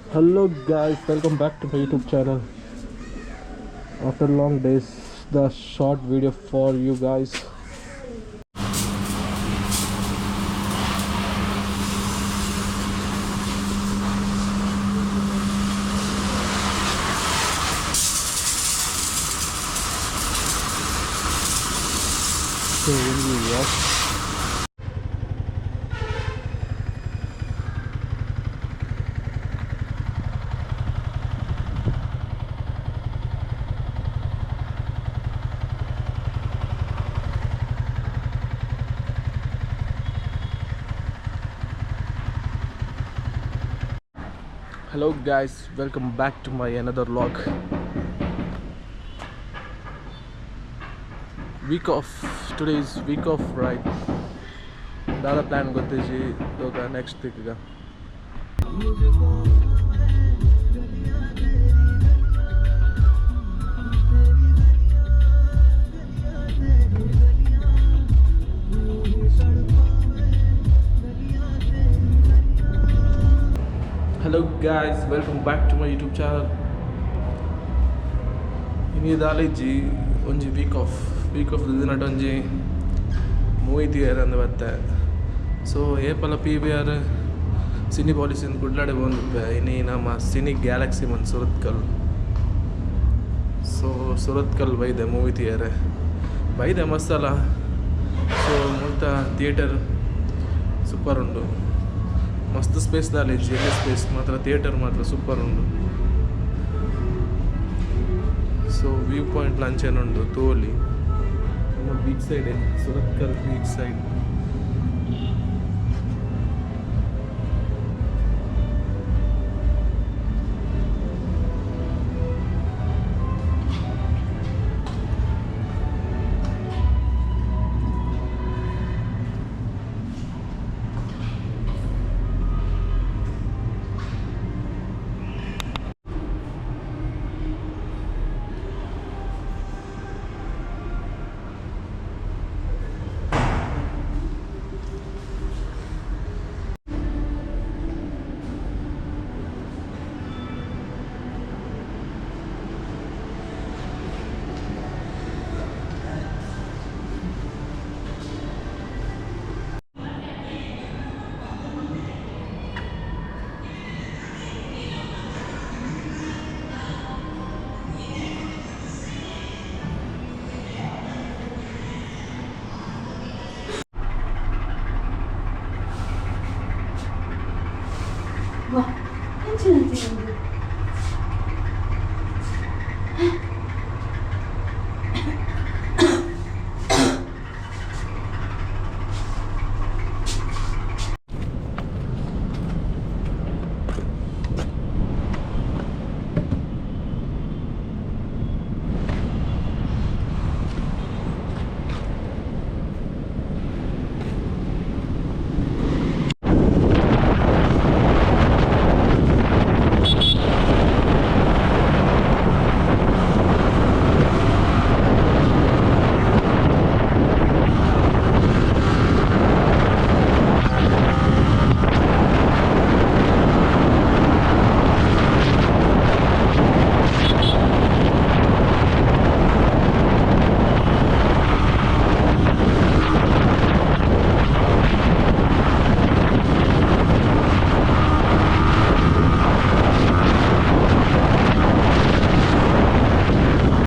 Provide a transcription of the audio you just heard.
Hello guys, welcome back to my YouTube channel. After long days, the short video for you guys. So when we watch. Hello guys, welcome back to my another vlog. Week off. Today is week off, right? Dada plan gottiji doga next week ga. Hello guys, welcome back to my YouTube channel. Ini daleji onji week off dinat onji movie theater and batte. So e pala PVR Cine policy in Kudlade bondippe. Ini nama Cine Galaxy man Surathkal. So Surathkal by the movie theater. By the masala. So multa theater super undu. ಮಸ್ತ್ ಸ್ಪೇಸ್ದಲ್ಲಿ ಎಲ್ಲಿ space ಮಾತ್ರ theatre ಮಾತ್ರ super ಉಂಟು. So view point lunch ಏನುಂಟು ತೋಲಿ ನಮ್ಮ beach side Surathkal beach side. 와, 펜치는 찍는데.